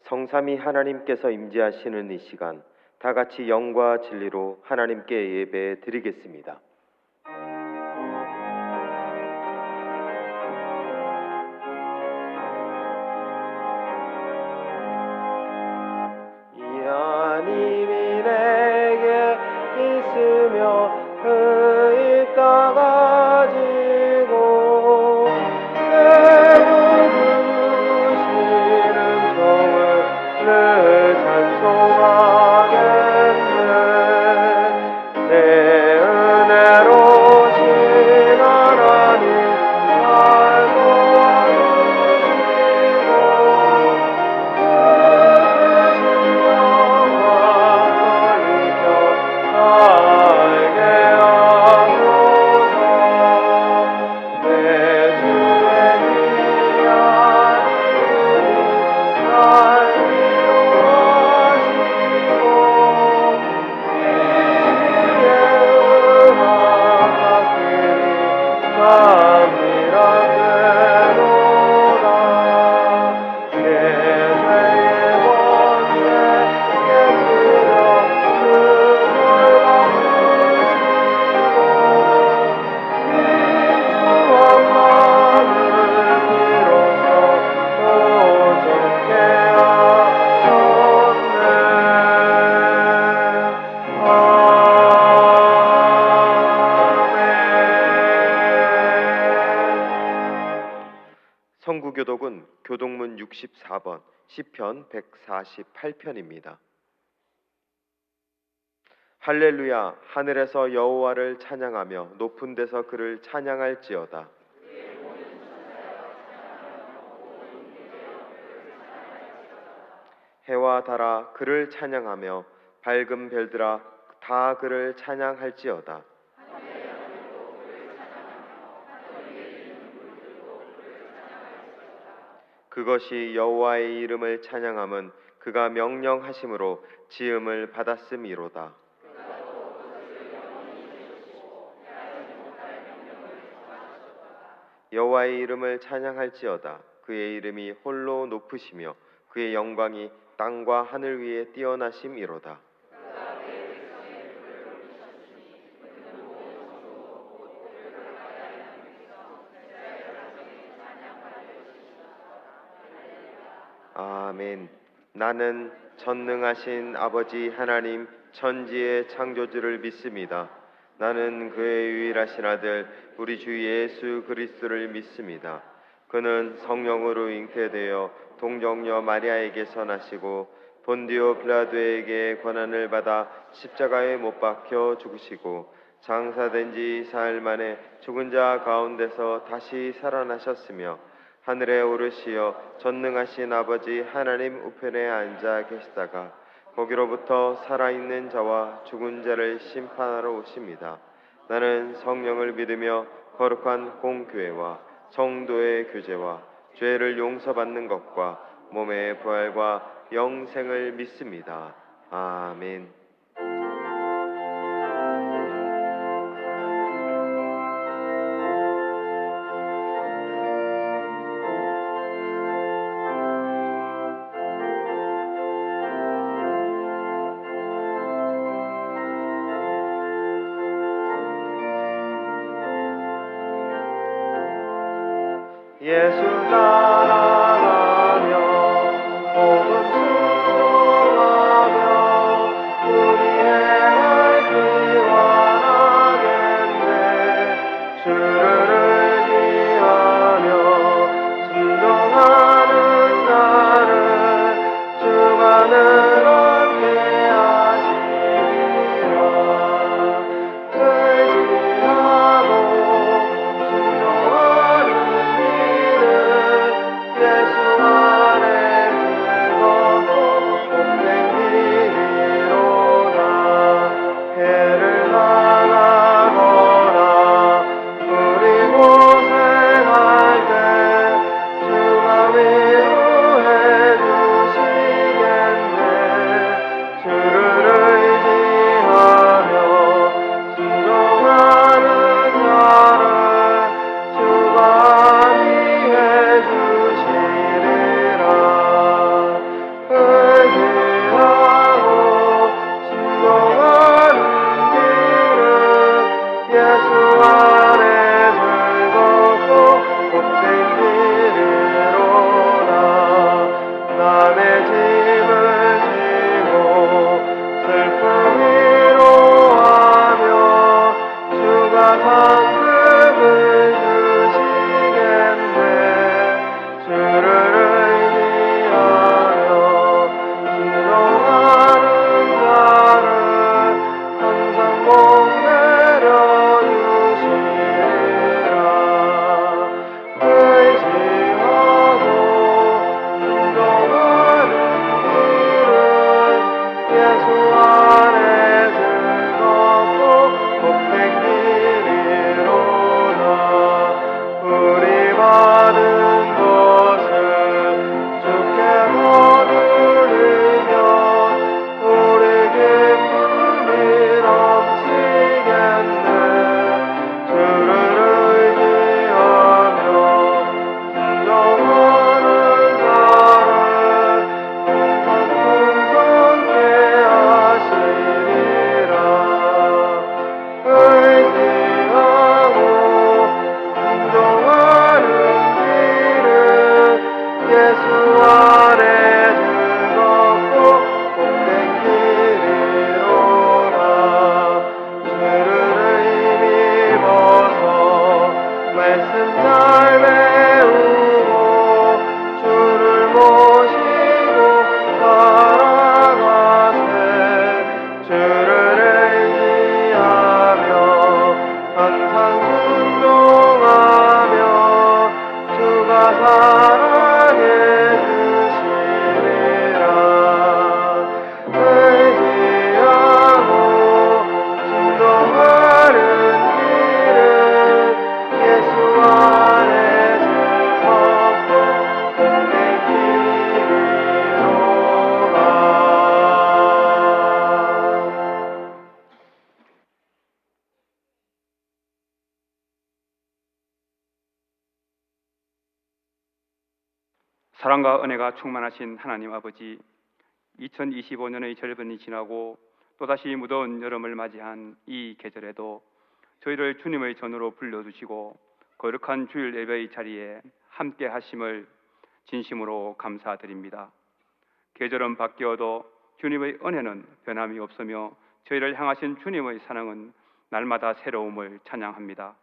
성삼위 하나님께서 임재하시는 이 시간, 다 같이 영과 진리로 하나님께 예배 드리겠습니다. 이 하나님이 내게 있으며 그 입 다가지고 내 부르시는 종을 늘 찬송하겠네. 내 은혜로우신 하나님 날 도와주시고 그 크신 영광 돌리며 살게 하소서. 내 주의 귀한 이름이 날 위로하시고 이리의 음악들이 감미롭게로다. 내 죄의 권세 깨뜨려 그걸 갚으시고 이 추억만을 비로소 보존케 하셨네. 아멘. 성구교독은 교독문 64번, 시편 148편입니다. 할렐루야, 하늘에서 여호와를 찬양하며 높은 데서 그를 찬양할지어다. 해와 달아 그를 찬양하며 밝은 별들아 다 그를 찬양할지어다. 그것이 여호와의 이름을 찬양함은 그가 명령하심으로 지음을 받았음이로다. 여호와의 이름을 찬양할지어다. 그의 이름이 홀로 높으시며 그의 영광이 땅과 하늘 위에 뛰어나심이로다. 아멘. 나는 전능하신 아버지 하나님 천지의 창조주를 믿습니다. 나는 그의 유일하신 아들 우리 주 예수 그리스도를 믿습니다. 그는 성령으로 잉태되어 동정녀 마리아에게서 나시고 본디오 빌라도에게 고난을 받아 십자가에 못 박혀 죽으시고 장사된 지 사흘 만에 죽은 자 가운데서 다시 살아나셨으며 하늘에 오르시어 전능하신 아버지 하나님 우편에 앉아 계시다가 거기로부터 살아있는 자와 죽은 자를 심판하러 오십니다. 나는 성령을 믿으며 거룩한 공교회와 성도의 교제와 죄를 용서받는 것과 몸의 부활과 영생을 믿습니다. 아멘. 예수 따라가며 복음 수고하며 안에 즐겁고 복된 길이로다. 주를 힘입어서 말씀 잘 배우고 주를 모시고 살아가세. 주를 의지하며 항상 순종하며 주가 사랑해 주시리라. 의지하고 순종하는 길은 예수 안에 즐겁고 복된 길이로다. 사랑과 은혜가 충만하신 하나님 아버지, 2025년의 절반이 지나고 또다시 무더운 여름을 맞이한 이 계절에도 저희를 주님의 전으로 불러주시고 거룩한 주일 예배의 자리에 함께 하심을 진심으로 감사드립니다. 계절은 바뀌어도 주님의 은혜는 변함이 없으며 저희를 향하신 주님의 사랑은 날마다 새로움을 찬양합니다.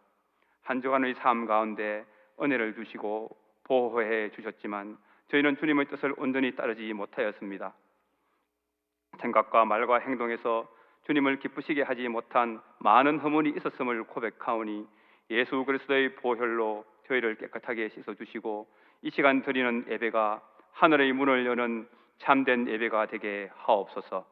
한 주간의 삶 가운데 은혜를 주시고 보호해 주셨지만 저희는 주님의 뜻을 온전히 따르지 못하였습니다. 생각과 말과 행동에서 주님을 기쁘시게 하지 못한 많은 허물이 있었음을 고백하오니 예수 그리스도의 보혈로 저희를 깨끗하게 씻어주시고 이 시간 드리는 예배가 하늘의 문을 여는 참된 예배가 되게 하옵소서.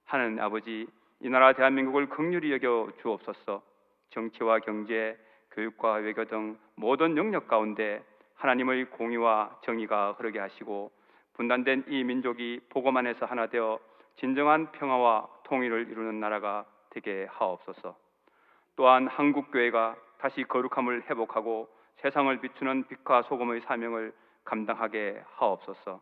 하나님 아버지, 이 나라 대한민국을 긍휼히 여겨 주옵소서. 정치와 경제, 교육과 외교 등 모든 영역 가운데 하나님의 공의와 정의가 흐르게 하시고 분단된 이 민족이 복음 안에서 하나 되어 진정한 평화와 통일을 이루는 나라가 되게 하옵소서. 또한 한국교회가 다시 거룩함을 회복하고 세상을 비추는 빛과 소금의 사명을 감당하게 하옵소서.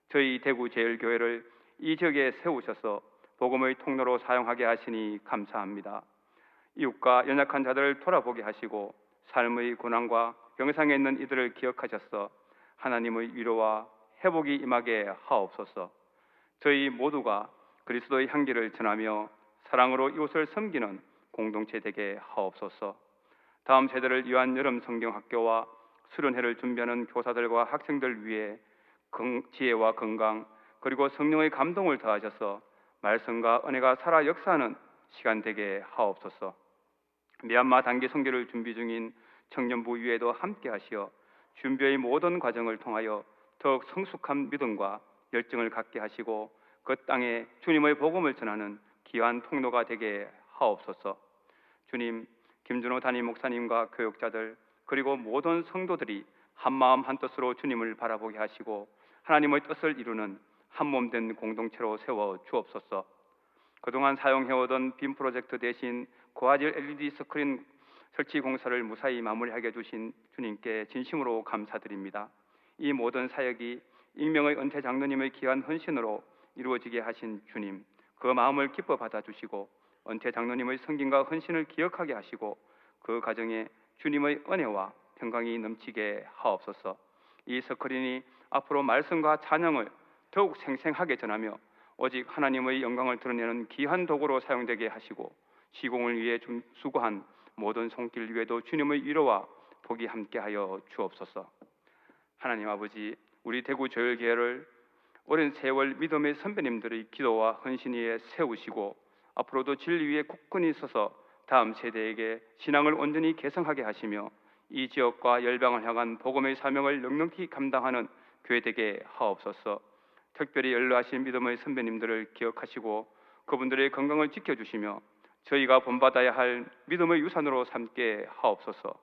저희 대구제일교회를 이 지역에 세우셔서 복음의 통로로 사용하게 하시니 감사합니다. 이웃과 연약한 자들을 돌아보게 하시고 삶의 고난과 병상에 있는 이들을 기억하셔서 하나님의 위로와 회복이 임하게 하옵소서. 저희 모두가 그리스도의 향기를 전하며 사랑으로 이웃을 섬기는 공동체 되게 하옵소서. 다음 세대를 위한 여름 성경학교와 수련회를 준비하는 교사들과 학생들 위해 지혜와 건강 그리고 성령의 감동을 더하셔서 말씀과 은혜가 살아 역사하는 시간 되게 하옵소서. 미얀마 단기 선교를 준비 중인 청년부 위에도 함께 하시어 준비의 모든 과정을 통하여 더욱 성숙한 믿음과 열정을 갖게 하시고 그 땅에 주님의 복음을 전하는 귀한 통로가 되게 하옵소서. 주님, 김준호 담임 목사님과 교육자들 그리고 모든 성도들이 한마음 한뜻으로 주님을 바라보게 하시고 하나님의 뜻을 이루는 한몸된 공동체로 세워 주옵소서. 그동안 사용해오던 빔 프로젝트 대신 고화질 LED 스크린 설치 공사를 무사히 마무리하게 해주신 주님께 진심으로 감사드립니다. 이 모든 사역이 익명의 은퇴 장로님의 귀한 헌신으로 이루어지게 하신 주님, 그 마음을 기뻐 받아주시고 은퇴 장로님의 성김과 헌신을 기억하게 하시고 그 가정에 주님의 은혜와 평강이 넘치게 하옵소서. 이 스크린이 앞으로 말씀과 찬양을 더욱 생생하게 전하며 오직 하나님의 영광을 드러내는 귀한 도구로 사용되게 하시고 시공을 위해 수고한 모든 손길 위에도 주님의 위로와 복이 함께하여 주옵소서. 하나님 아버지, 우리 대구 조열교회를 오랜 세월 믿음의 선배님들의 기도와 헌신 위에 세우시고 앞으로도 진리 위에 굳건히 서서 다음 세대에게 신앙을 온전히 개성하게 하시며 이 지역과 열방을 향한 복음의 사명을 넉넉히 감당하는 교회 되게 하옵소서. 특별히 연로하신 믿음의 선배님들을 기억하시고 그분들의 건강을 지켜주시며 저희가 본받아야 할 믿음의 유산으로 삼게 하옵소서.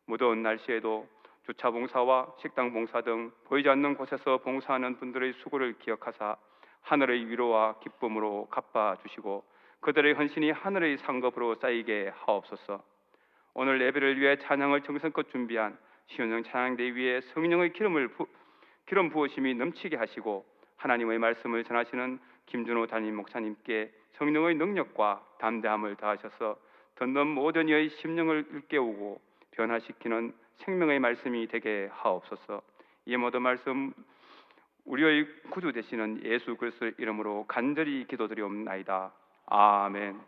무더운 날씨에도 주차 봉사와 식당 봉사 등 보이지 않는 곳에서 봉사하는 분들의 수고를 기억하사 하늘의 위로와 기쁨으로 갚아주시고 그들의 헌신이 하늘의 상급으로 쌓이게 하옵소서. 오늘 예배를 위해 찬양을 정성껏 준비한 시온영 찬양대 위에 성령의 기름 부으심이 넘치게 하시고 하나님의 말씀을 전하시는 김준호 담임 목사님께 성령의 능력과 담대함을 다하셔서 듣는 모든 이의 심령을 일깨우고 변화시키는 생명의 말씀이 되게 하옵소서. 이 모든 말씀 우리의 구주 되시는 예수 그리스도의 이름으로 간절히 기도드리옵나이다. 아멘.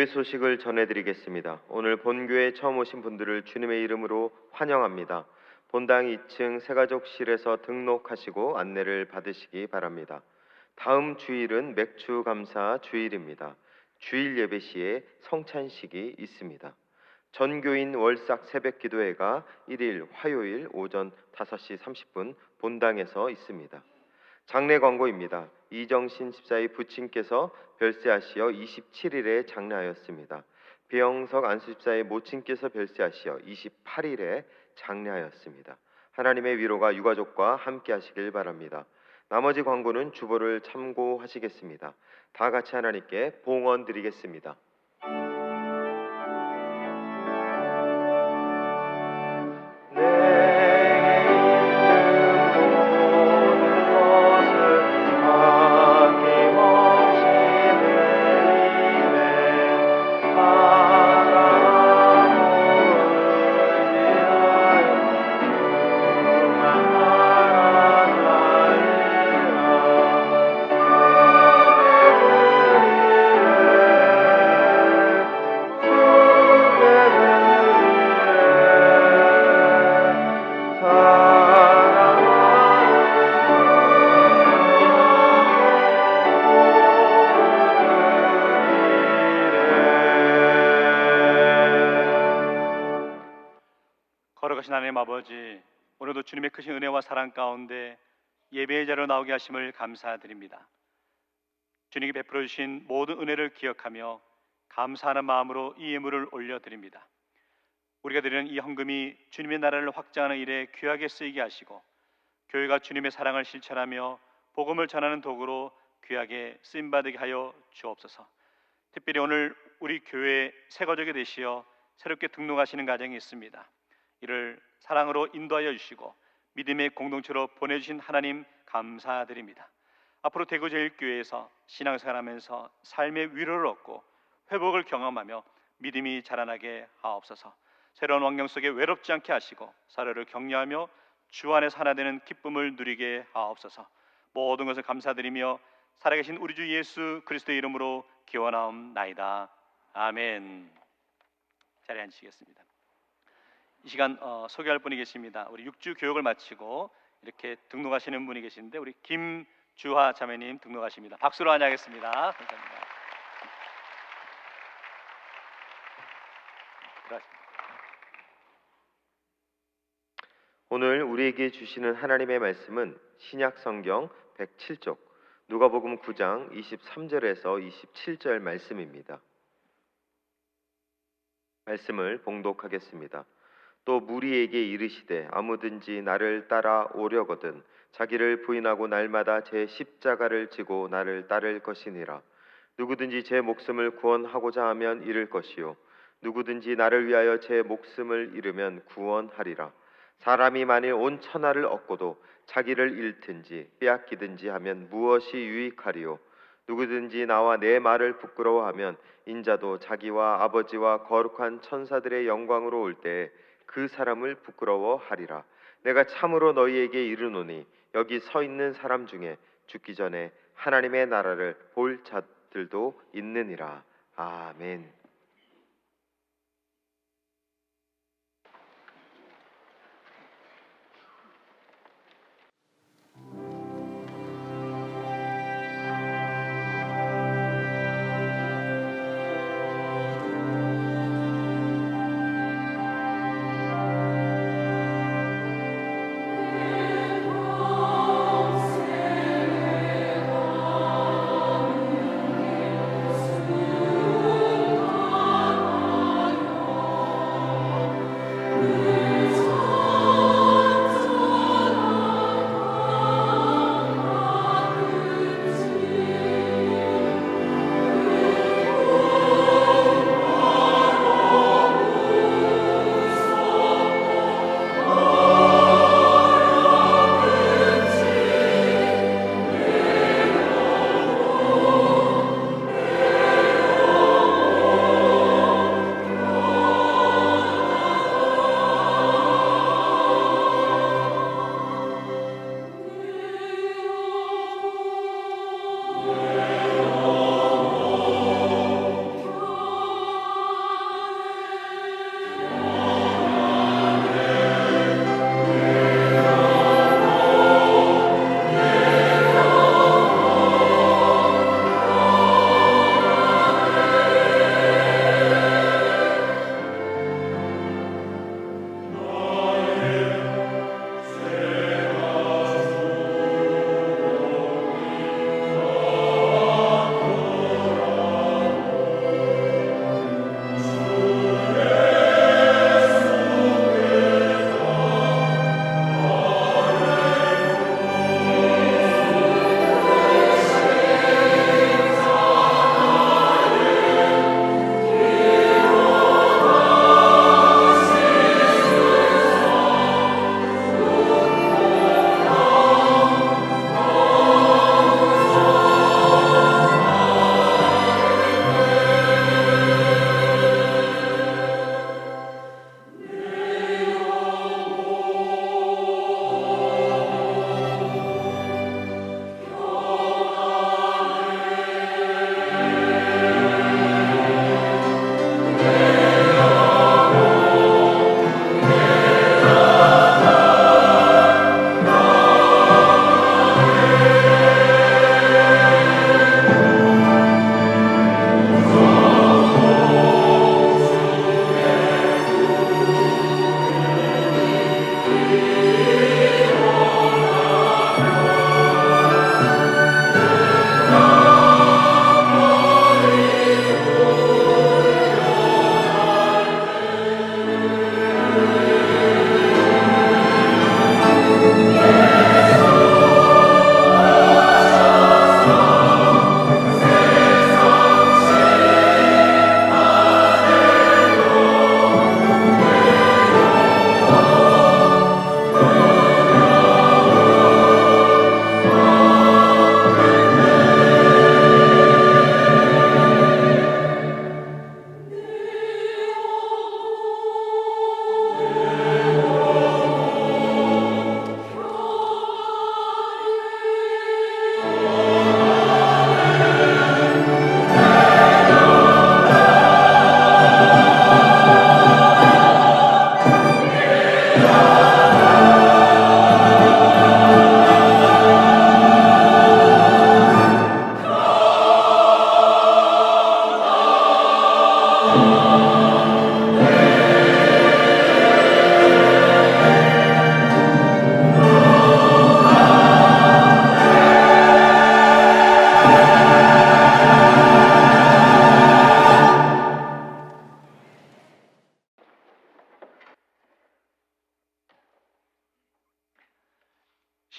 교회 소식을 전해드리겠습니다. 오늘 본교에 처음 오신 분들을 주님의 이름으로 환영합니다. 본당 2층 새가족실에서 등록하시고 안내를 받으시기 바랍니다. 다음 주일은 맥주 감사 주일입니다. 주일 예배 시에 성찬식이 있습니다. 전교인 월삭 새벽기도회가 1일 화요일 오전 5시 30분 본당에서 있습니다. 장례 광고입니다. 이정신 집사의 부친께서 별세하시어 27일에 장례하였습니다. 배영석 안수집사의 모친께서 별세하시어 28일에 장례하였습니다. 하나님의 위로가 유가족과 함께 하시길 바랍니다. 나머지 광고는 주보를 참고하시겠습니다. 다 같이 하나님께 봉헌 드리겠습니다. 거룩하신 하나님 아버지, 오늘도 주님의 크신 은혜와 사랑 가운데 예배의 자리로 나오게 하심을 감사드립니다. 주님이 베풀어 주신 모든 은혜를 기억하며 감사하는 마음으로 이 예물을 올려드립니다. 우리가 드리는 이 헌금이 주님의 나라를 확장하는 일에 귀하게 쓰이게 하시고 교회가 주님의 사랑을 실천하며 복음을 전하는 도구로 귀하게 쓰임받게 하여 주옵소서. 특별히 오늘 우리 교회 새가족이 되시어 새롭게 등록하시는 가정이 있습니다. 이를 사랑으로 인도하여 주시고 믿음의 공동체로 보내주신 하나님 감사드립니다. 앞으로 대구 제일교회에서 신앙생활하면서 삶의 위로를 얻고 회복을 경험하며 믿음이 자라나게 하옵소서. 새로운 환경 속에 외롭지 않게 하시고 사례를 격려하며 주 안에서 하나 되는 기쁨을 누리게 하옵소서. 모든 것을 감사드리며 살아계신 우리 주 예수 그리스도의 이름으로 기원하옵나이다. 아멘. 자리에 앉으시겠습니다. 이 시간 소개할 분이 계십니다. 우리 6주 교육을 마치고 이렇게 등록하시는 분이 계시는데 우리 김주하 자매님 등록하십니다. 박수로 환영하겠습니다. 감사합니다. 오늘 우리에게 주시는 하나님의 말씀은 신약 성경 107쪽 누가복음 9장 23절에서 27절 말씀입니다. 말씀을 봉독하겠습니다. 또 무리에게 이르시되 아무든지 나를 따라 오려거든 자기를 부인하고 날마다 제 십자가를 지고 나를 따를 것이니라. 누구든지 제 목숨을 구원하고자 하면 잃을 것이요 누구든지 나를 위하여 제 목숨을 잃으면 구원하리라. 사람이 만일 온 천하를 얻고도 자기를 잃든지 빼앗기든지 하면 무엇이 유익하리요. 누구든지 나와 내 말을 부끄러워하면 인자도 자기와 아버지와 거룩한 천사들의 영광으로 올 때에 그 사람을 부끄러워하리라. 내가 참으로 너희에게 이르노니 여기 서 있는 사람 중에 죽기 전에 하나님의 나라를 볼 자들도 있느니라. 아멘.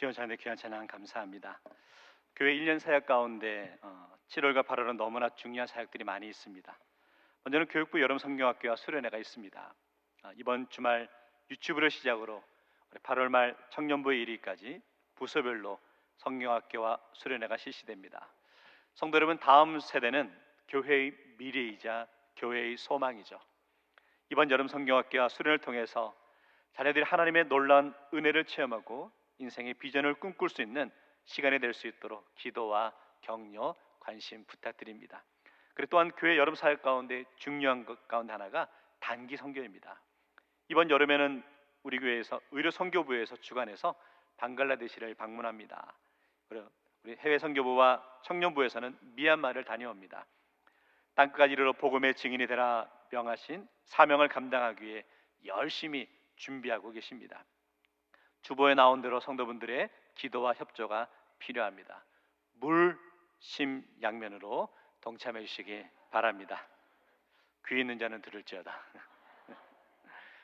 시원찬의 귀한 찬양 감사합니다. 교회 1년 사역 가운데 7월과 8월은 너무나 중요한 사역들이 많이 있습니다. 먼저는 교육부 여름 성경학교와 수련회가 있습니다. 이번 주말 유치부를 시작으로 8월 말 청년부의 1위까지 부서별로 성경학교와 수련회가 실시됩니다. 성도 여러분, 다음 세대는 교회의 미래이자 교회의 소망이죠. 이번 여름 성경학교와 수련을 통해서 자녀들이 하나님의 놀라운 은혜를 체험하고 인생의 비전을 꿈꿀 수 있는 시간이 될 수 있도록 기도와 격려, 관심 부탁드립니다. 그리고 또한 교회 여름 사역 가운데 중요한 것 가운데 하나가 단기 선교입니다. 이번 여름에는 우리 교회에서 의료 선교부에서 주관해서 방글라데시를 방문합니다. 그리고 우리 해외 선교부와 청년부에서는 미얀마를 다녀옵니다. 땅끝까지 이르러 복음의 증인이 되라 명하신 사명을 감당하기 위해 열심히 준비하고 계십니다. 주보에 나온 대로 성도분들의 기도와 협조가 필요합니다. 물심양면으로 동참해 주시기 바랍니다. 귀 있는 자는 들을지어다.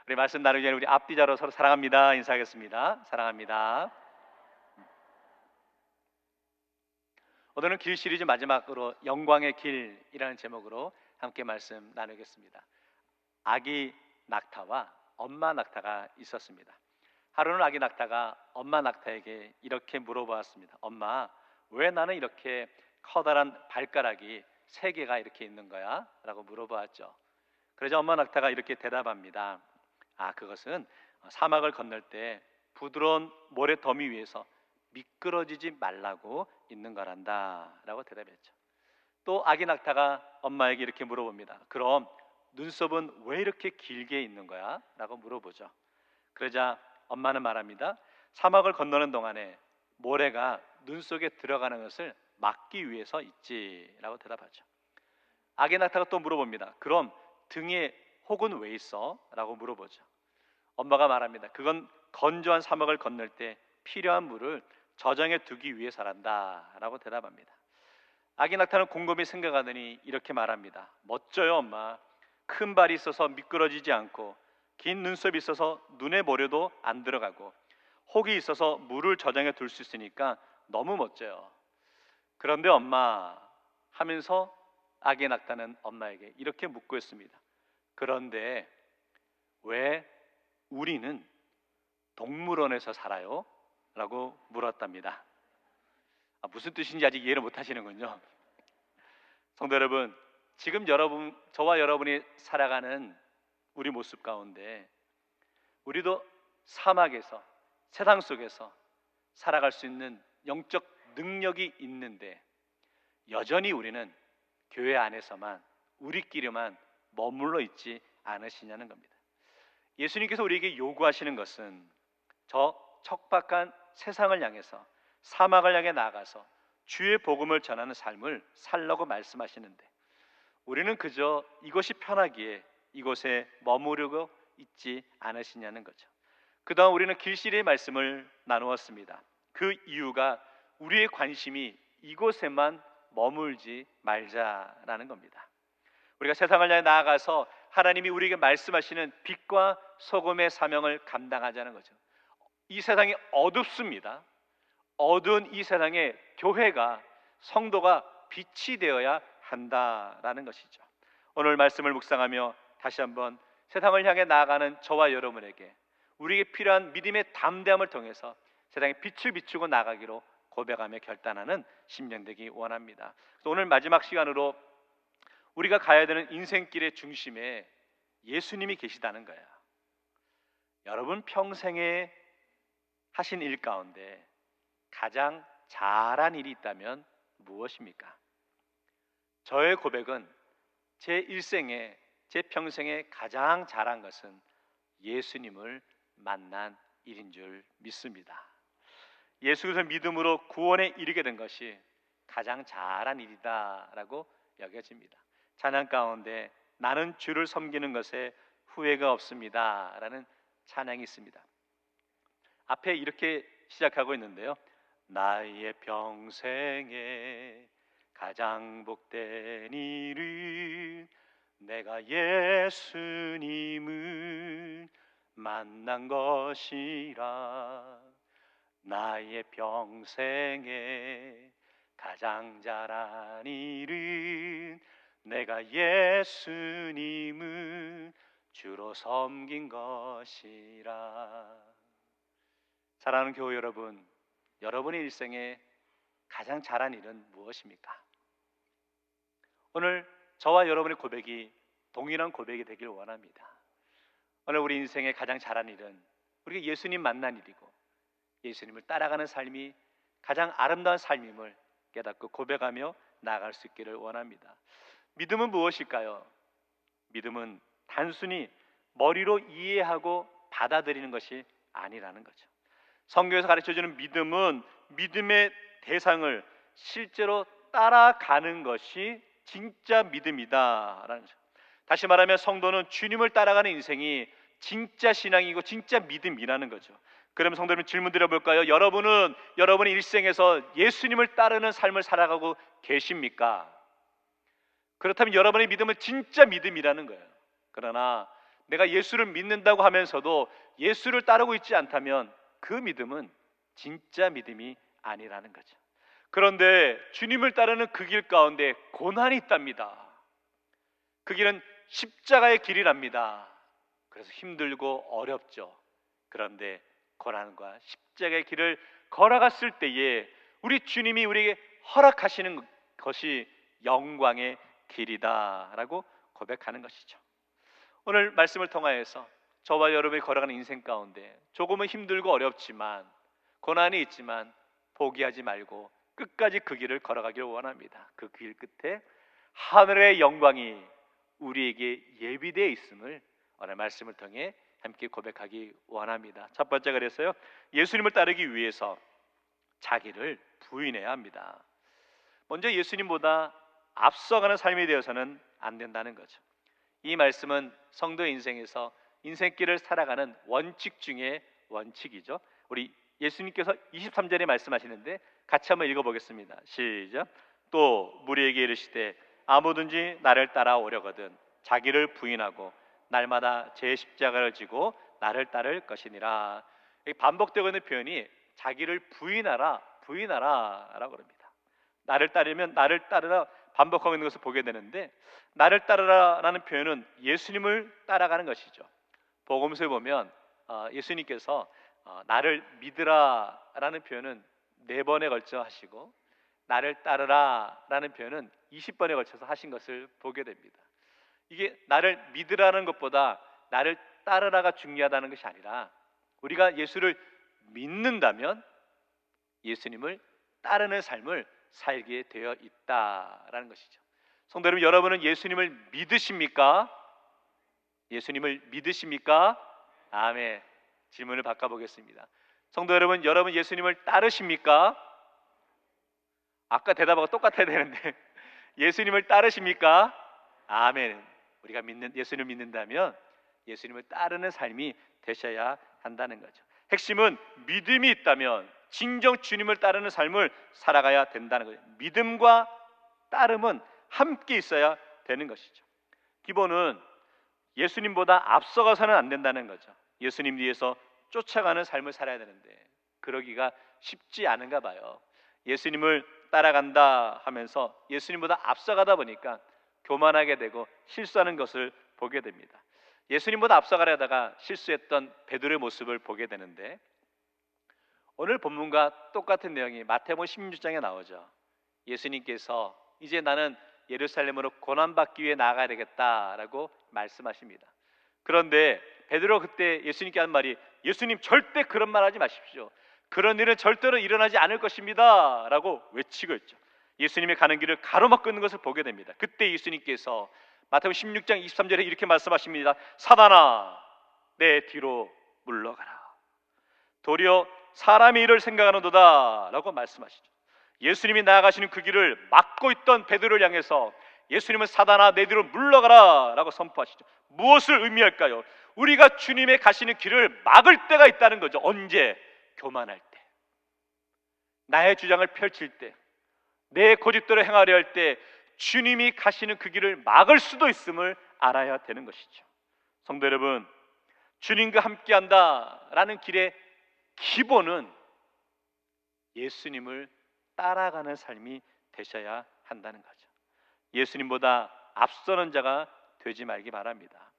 우리 말씀 나누기 전에 우리 앞뒤자로 서로 사랑합니다 인사하겠습니다. 사랑합니다. 오늘은 길 시리즈 마지막으로 영광의 길이라는 제목으로 함께 말씀 나누겠습니다. 아기 낙타와 엄마 낙타가 있었습니다. 하루는 아기 낙타가 엄마 낙타에게 이렇게 물어보았습니다. 엄마, 왜 나는 이렇게 커다란 발가락이 3개가 이렇게 있는 거야? 라고 물어보았죠. 그러자 엄마 낙타가 이렇게 대답합니다. 그것은 사막을 건널 때 부드러운 모래 더미 위에서 미끄러지지 말라고 있는 거란다 라고 대답했죠. 또 아기 낙타가 엄마에게 이렇게 물어봅니다. 그럼 눈썹은 왜 이렇게 길게 있는 거야? 라고 물어보죠. 그러자 엄마는 말합니다. 사막을 건너는 동안에 모래가 눈 속에 들어가는 것을 막기 위해서 있지 라고 대답하죠. 아기 낙타가 또 물어봅니다. 그럼 등에 혹은 왜 있어? 라고 물어보죠. 엄마가 말합니다. 그건 건조한 사막을 건널 때 필요한 물을 저장해 두기 위해서란다 라고 대답합니다. 아기 낙타는 곰곰이 생각하더니 이렇게 말합니다. 멋져요 엄마. 큰 발이 있어서 미끄러지지 않고 긴 눈썹이 있어서 눈에 모래도 안 들어가고 혹이 있어서 물을 저장해 둘 수 있으니까 너무 멋져요. 그런데 엄마 하면서 아기 낙타는 엄마에게 이렇게 묻고 있습니다. 그런데 왜 우리는 동물원에서 살아요? 라고 물었답니다. 무슨 뜻인지 아직 이해를 못 하시는군요. 성도 여러분, 지금 저와 여러분이 살아가는 우리 모습 가운데 우리도 사막에서 세상 속에서 살아갈 수 있는 영적 능력이 있는데 여전히 우리는 교회 안에서만 우리끼리만 머물러 있지 않으시냐는 겁니다. 예수님께서 우리에게 요구하시는 것은 저 척박한 세상을 향해서 사막을 향해 나아가서 주의 복음을 전하는 삶을 살라고 말씀하시는데 우리는 그저 이것이 편하기에 이곳에 머무르고 있지 않으시냐는 거죠. 그동안 우리는 길시리의 말씀을 나누었습니다. 그 이유가 우리의 관심이 이곳에만 머물지 말자라는 겁니다. 우리가 세상을 향해 나아가서 하나님이 우리에게 말씀하시는 빛과 소금의 사명을 감당하자는 거죠. 이 세상이 어둡습니다. 어두운 이 세상에 교회가 성도가 빛이 되어야 한다라는 것이죠. 오늘 말씀을 묵상하며 다시 한번 세상을 향해 나아가는 저와 여러분에게 우리에게 필요한 믿음의 담대함을 통해서 세상에 빛을 비추고 나가기로 고백하며 결단하는 심령 되기 원합니다. 그래서 오늘 마지막 시간으로 우리가 가야 되는 인생길의 중심에 예수님이 계시다는 거예요. 여러분 평생에 하신 일 가운데 가장 잘한 일이 있다면 무엇입니까? 저의 고백은 제 일생에 제 평생에 가장 잘한 것은 예수님을 만난 일인 줄 믿습니다. 예수를 믿음으로 구원에 이르게 된 것이 가장 잘한 일이다라고 여겨집니다. 찬양 가운데 나는 주를 섬기는 것에 후회가 없습니다라는 찬양이 있습니다. 앞에 이렇게 시작하고 있는데요. 나의 평생에 가장 복된 일은 내가 예수님을 만난 것이라. 나의 평생에 가장 잘한 일은 내가 예수님을 주로 섬긴 것이라. 사랑하는 교회 여러분, 여러분의 일생에 가장 잘한 일은 무엇입니까? 오늘 저와 여러분의 고백이 동일한 고백이 되길 원합니다. 오늘 우리 인생의 가장 잘한 일은 우리가 예수님 만난 일이고, 예수님을 따라가는 삶이 가장 아름다운 삶임을 깨닫고 고백하며 나아갈 수 있기를 원합니다. 믿음은 무엇일까요? 믿음은 단순히 머리로 이해하고 받아들이는 것이 아니라는 거죠. 성경에서 가르쳐주는 믿음은 믿음의 대상을 실제로 따라가는 것이 진짜 믿음이다라는 거죠. 다시 말하면 성도는 주님을 따라가는 인생이 진짜 신앙이고 진짜 믿음이라는 거죠. 그럼 성도 여러분, 질문 드려볼까요? 여러분은 여러분의 일생에서 예수님을 따르는 삶을 살아가고 계십니까? 그렇다면 여러분의 믿음은 진짜 믿음이라는 거예요. 그러나 내가 예수를 믿는다고 하면서도 예수를 따르고 있지 않다면 그 믿음은 진짜 믿음이 아니라는 거죠. 그런데 주님을 따르는 그 길 가운데 고난이 있답니다. 그 길은 십자가의 길이랍니다. 그래서 힘들고 어렵죠. 그런데 고난과 십자가의 길을 걸어갔을 때에 우리 주님이 우리에게 허락하시는 것이 영광의 길이다라고 고백하는 것이죠. 오늘 말씀을 통하여서 저와 여러분이 걸어가는 인생 가운데 조금은 힘들고 어렵지만 고난이 있지만 포기하지 말고 끝까지 그 길을 걸어가기를 원합니다. 그 길 끝에 하늘의 영광이 우리에게 예비되어 있음을 오늘 말씀을 통해 함께 고백하기 원합니다. 첫 번째, 그래서요, 예수님을 따르기 위해서 자기를 부인해야 합니다. 먼저 예수님보다 앞서가는 삶이 되어서는 안 된다는 거죠. 이 말씀은 성도의 인생에서 인생길을 살아가는 원칙 중에 원칙이죠. 우리 예수님께서 23절에 말씀하시는데 같이 한번 읽어보겠습니다. 시작. 또 무리에게 이르시되 아무든지 나를 따라오려거든 자기를 부인하고 날마다 제 십자가를 지고 나를 따를 것이니라. 반복되고 있는 표현이 자기를 부인하라, 부인하라 라고 합니다. 나를 따르면 나를 따르라 반복하고 있는 것을 보게 되는데, 나를 따르라라는 표현은 예수님을 따라가는 것이죠. 복음서에 보면 예수님께서 나를 믿으라라는 표현은 4번에 걸쳐 하시고 나를 따르라라는 표현은 20번에 걸쳐서 하신 것을 보게 됩니다. 이게 나를 믿으라는 것보다 나를 따르라가 중요하다는 것이 아니라 우리가 예수를 믿는다면 예수님을 따르는 삶을 살게 되어 있다라는 것이죠. 성도 여러분, 여러분은 예수님을 믿으십니까? 예수님을 믿으십니까? 아멘. 질문을 바꿔보겠습니다. 성도 여러분, 여러분 예수님을 따르십니까? 아까 대답하고 똑같아야 되는데 예수님을 따르십니까? 아멘. 우리가 예수님을 믿는다면 예수님을 따르는 삶이 되셔야 한다는 거죠. 핵심은 믿음이 있다면 진정 주님을 따르는 삶을 살아가야 된다는 거죠. 믿음과 따름은 함께 있어야 되는 것이죠. 기본은 예수님보다 앞서가서는 안 된다는 거죠. 예수님 뒤에서 쫓아가는 삶을 살아야 되는데 그러기가 쉽지 않은가 봐요. 예수님을 따라간다 하면서 예수님보다 앞서가다 보니까 교만하게 되고 실수하는 것을 보게 됩니다. 예수님보다 앞서가려다가 실수했던 베드로의 모습을 보게 되는데, 오늘 본문과 똑같은 내용이 마태복음 16장에 나오죠. 예수님께서 이제 나는 예루살렘으로 고난받기 위해 나아가야 되겠다라고 말씀하십니다. 그런데 베드로 그때 예수님께 한 말이, 예수님 절대 그런 말 하지 마십시오. 그런 일은 절대로 일어나지 않을 것입니다 라고 외치고 있죠. 예수님의 가는 길을 가로막고 있는 것을 보게 됩니다. 그때 예수님께서 마태복음 16장 23절에 이렇게 말씀하십니다. 사단아, 내 뒤로 물러가라. 도리어 사람의 일을 생각하는도다 라고 말씀하시죠. 예수님이 나아가시는 그 길을 막고 있던 베드로를 향해서 예수님은 사단아, 내 뒤로 물러가라 라고 선포하시죠. 무엇을 의미할까요? 우리가 주님의 가시는 길을 막을 때가 있다는 거죠. 언제? 교만할 때, 나의 주장을 펼칠 때, 내 고집대로 행하려 할 때 주님이 가시는 그 길을 막을 수도 있음을 알아야 되는 것이죠. 성도 여러분, 주님과 함께한다라는 길의 기본은 예수님을 따라가는 삶이 되셔야 한다는 거죠. 예수님보다 앞서는 자가 되지 말기 바랍니다.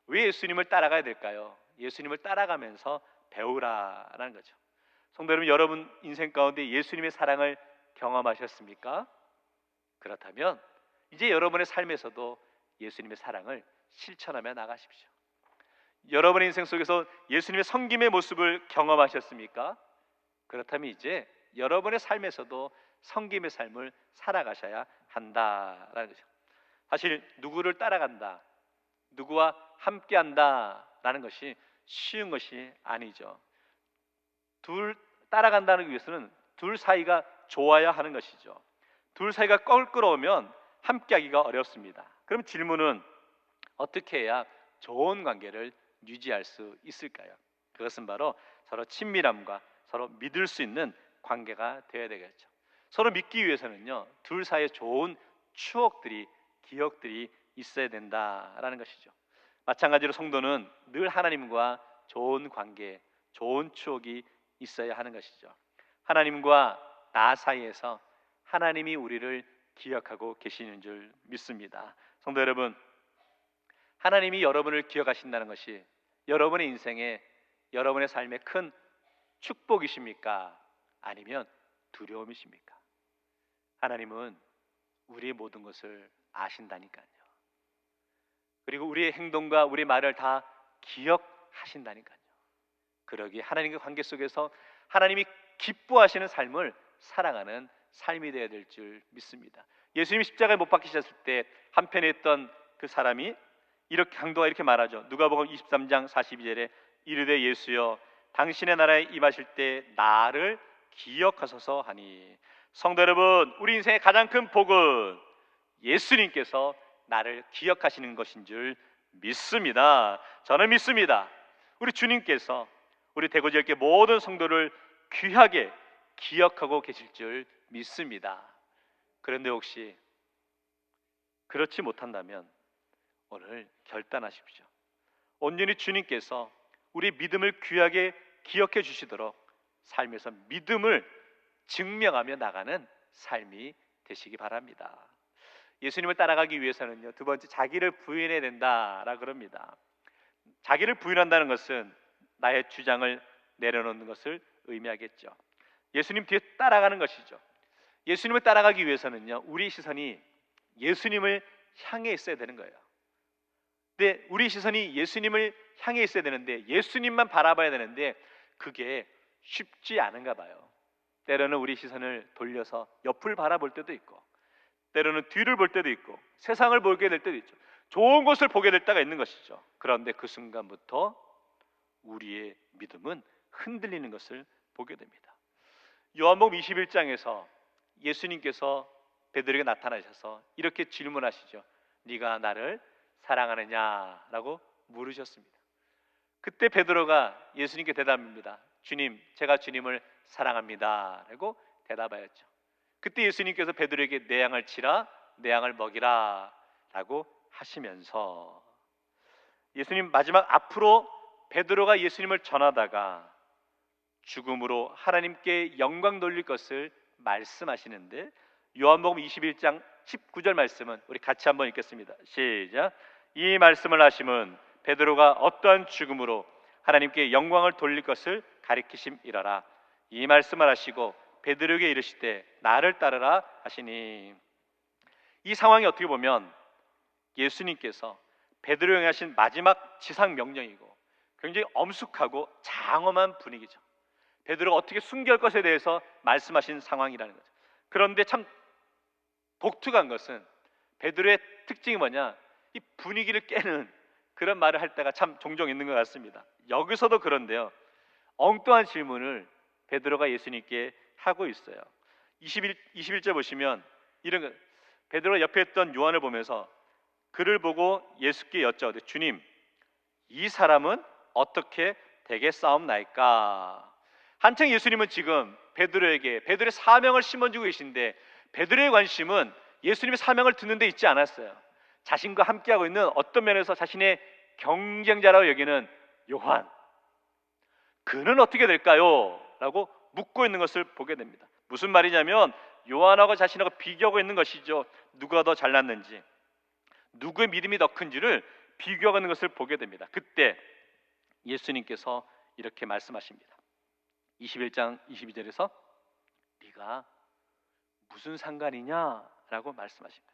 왜 예수님을 따라가야 될까요? 예수님을 따라가면서 배우라라는 거죠. 성도 여러분, 여러분 인생 가운데 예수님의 사랑을 경험하셨습니까? 그렇다면 이제 여러분의 삶에서도 예수님의 사랑을 실천하며 나가십시오. 여러분의 인생 속에서 예수님의 섬김의 모습을 경험하셨습니까? 그렇다면 이제 여러분의 삶에서도 섬김의 삶을 살아가셔야 한다라는 거죠. 사실 누구를 따라간다, 누구와 함께한다라는 것이 쉬운 것이 아니죠. 둘 따라간다는 위해서는 둘 사이가 좋아야 하는 것이죠. 둘 사이가 껄끄러우면 함께하기가 어렵습니다. 그럼 질문은 어떻게 해야 좋은 관계를 유지할 수 있을까요? 그것은 바로 서로 친밀함과 서로 믿을 수 있는 관계가 되어야 되겠죠. 서로 믿기 위해서는요, 둘 사이에 좋은 추억들이, 기억들이 있어야 된다라는 것이죠. 마찬가지로 성도는 늘 하나님과 좋은 관계, 좋은 추억이 있어야 하는 것이죠. 하나님과 나 사이에서 하나님이 우리를 기억하고 계시는 줄 믿습니다. 성도 여러분, 하나님이 여러분을 기억하신다는 것이 여러분의 인생에, 여러분의 삶에 큰 축복이십니까? 아니면 두려움이십니까? 하나님은 우리의 모든 것을 아신다니까요. 그리고 우리의 행동과 우리의 말을 다 기억하신다니까요. 그러기에 하나님과 관계 속에서 하나님이 기뻐하시는 삶을 살아가는 삶이 되어야 될 줄 믿습니다. 예수님이 십자가에 못 박히셨을 때 한편에 있던 그 사람이 이렇게 강도가 이렇게 말하죠. 누가복음 23장 42절에 이르되 예수여 당신의 나라에 임하실 때 나를 기억하소서 하니. 성도 여러분, 우리 인생의 가장 큰 복은 예수님께서 나를 기억하시는 것인 줄 믿습니다. 저는 믿습니다. 우리 주님께서 우리 대구지역의 모든 성도를 귀하게 기억하고 계실 줄 믿습니다. 그런데 혹시 그렇지 못한다면 오늘 결단하십시오. 온전히 주님께서 우리 믿음을 귀하게 기억해 주시도록 삶에서 믿음을 증명하며 나가는 삶이 되시기 바랍니다. 예수님을 따라가기 위해서는요, 두 번째, 자기를 부인해야 된다라 그럽니다. 자기를 부인한다는 것은 나의 주장을 내려놓는 것을 의미하겠죠. 예수님 뒤에 따라가는 것이죠. 예수님을 따라가기 위해서는요, 우리 시선이 예수님을 향해 있어야 되는 거예요. 근데 우리 시선이 예수님을 향해 있어야 되는데, 예수님만 바라봐야 되는데 그게 쉽지 않은가 봐요. 때로는 우리 시선을 돌려서 옆을 바라볼 때도 있고, 때로는 뒤를 볼 때도 있고, 세상을 보게 될 때도 있죠. 좋은 것을 보게 될 때가 있는 것이죠. 그런데 그 순간부터 우리의 믿음은 흔들리는 것을 보게 됩니다. 요한복음 21장에서 예수님께서 베드로에게 나타나셔서 이렇게 질문하시죠. 네가 나를 사랑하느냐라고 물으셨습니다. 그때 베드로가 예수님께 대답합니다. 주님, 제가 주님을 사랑합니다 라고 대답하였죠. 그때 예수님께서 베드로에게 내 양을 치라, 내 양을 먹이라 라고 하시면서 예수님 마지막 앞으로 베드로가 예수님을 전하다가 죽음으로 하나님께 영광 돌릴 것을 말씀하시는데, 요한복음 21장 19절 말씀은 우리 같이 한번 읽겠습니다. 시작. 이 말씀을 하심은 베드로가 어떠한 죽음으로 하나님께 영광을 돌릴 것을 가리키심이라라. 이 말씀을 하시고 베드로에게 이르시되 나를 따르라 하시니. 이 상황이 어떻게 보면 예수님께서 베드로에게 하신 마지막 지상 명령이고 굉장히 엄숙하고 장엄한 분위기죠. 베드로가 어떻게 순교할 것에 대해서 말씀하신 상황이라는 거죠. 그런데 참 독특한 것은 베드로의 특징이 뭐냐, 이 분위기를 깨는 그런 말을 할 때가 참 종종 있는 것 같습니다. 여기서도 그런데요, 엉뚱한 질문을 베드로가 예수님께 하고 있어요. 21절 보시면 이런 거, 베드로가 옆에 있던 요한을 보면서 그를 보고 예수께 여짜오되 주님, 이 사람은 어떻게 되겠사옵나이까. 한층 예수님은 지금 베드로의 사명을 심어주고 계신데, 베드로의 관심은 예수님의 사명을 듣는 데 있지 않았어요. 자신과 함께하고 있는 어떤 면에서 자신의 경쟁자라고 여기는 요한, 그는 어떻게 될까요? 라고 묻고 있는 것을 보게 됩니다. 무슨 말이냐면 요한하고 자신하고 비교하고 있는 것이죠. 누가 더 잘났는지, 누구의 믿음이 더 큰지를 비교하고 있는 것을 보게 됩니다. 그때 예수님께서 이렇게 말씀하십니다. 21장 22절에서 네가 무슨 상관이냐라고 말씀하십니다.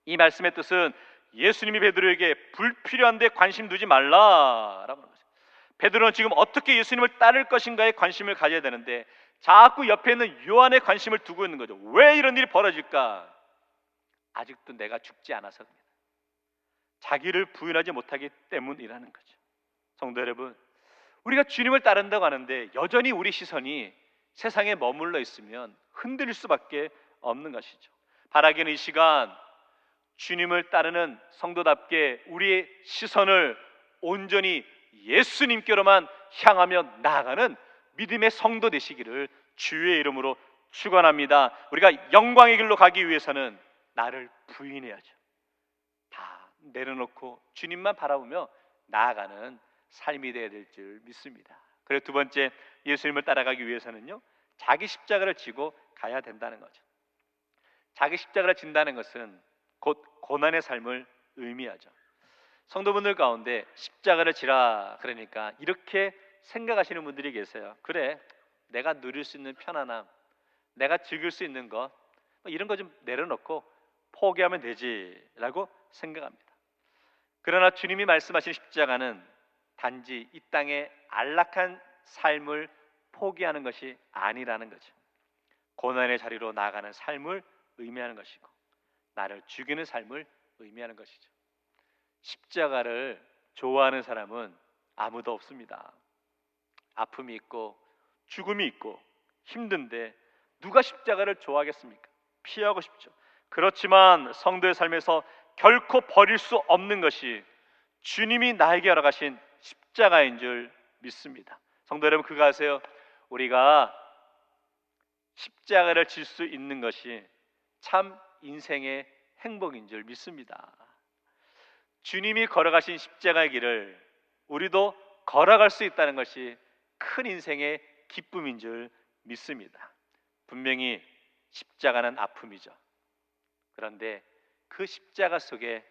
이 말씀의 뜻은 예수님이 베드로에게 불필요한 데 관심 두지 말라라고 하는 거죠. 베드로는 지금 어떻게 예수님을 따를 것인가에 관심을 가져야 되는데 자꾸 옆에 있는 요한의 관심을 두고 있는 거죠. 왜 이런 일이 벌어질까? 아직도 내가 죽지 않아서 그럽니다. 자기를 부인하지 못하기 때문이라는 거죠. 성도 여러분, 우리가 주님을 따른다고 하는데 여전히 우리 시선이 세상에 머물러 있으면 흔들릴 수밖에 없는 것이죠. 바라기는 이 시간 주님을 따르는 성도답게 우리의 시선을 온전히 예수님께로만 향하며 나아가는 믿음의 성도 되시기를 주의 이름으로 축원합니다. 우리가 영광의 길로 가기 위해서는 나를 부인해야죠. 다 내려놓고 주님만 바라보며 나아가는 삶이 되어야 될 줄 믿습니다. 그리고 두 번째, 예수님을 따라가기 위해서는요, 자기 십자가를 지고 가야 된다는 거죠. 자기 십자가를 진다는 것은 곧 고난의 삶을 의미하죠. 성도분들 가운데 십자가를 지라 그러니까 이렇게 생각하시는 분들이 계세요. 그래, 내가 누릴 수 있는 편안함, 내가 즐길 수 있는 것, 이런 거 좀 내려놓고 포기하면 되지라고 생각합니다. 그러나 주님이 말씀하신 십자가는 단지 이 땅의 안락한 삶을 포기하는 것이 아니라는 거죠. 고난의 자리로 나아가는 삶을 의미하는 것이고 나를 죽이는 삶을 의미하는 것이죠. 십자가를 좋아하는 사람은 아무도 없습니다. 아픔이 있고 죽음이 있고 힘든데 누가 십자가를 좋아하겠습니까? 피하고 싶죠. 그렇지만 성도의 삶에서 결코 버릴 수 없는 것이 주님이 나에게 허락하신 십자가인 줄 믿습니다. 성도 여러분, 그거 아세요? 우리가 십자가를 질 수 있는 것이 참 인생의 행복인 줄 믿습니다. 주님이 걸어가신 십자가의 길을 우리도 걸어갈 수 있다는 것이 큰 인생의 기쁨인 줄 믿습니다. 분명히 십자가는 아픔이죠. 그런데 그 십자가 속에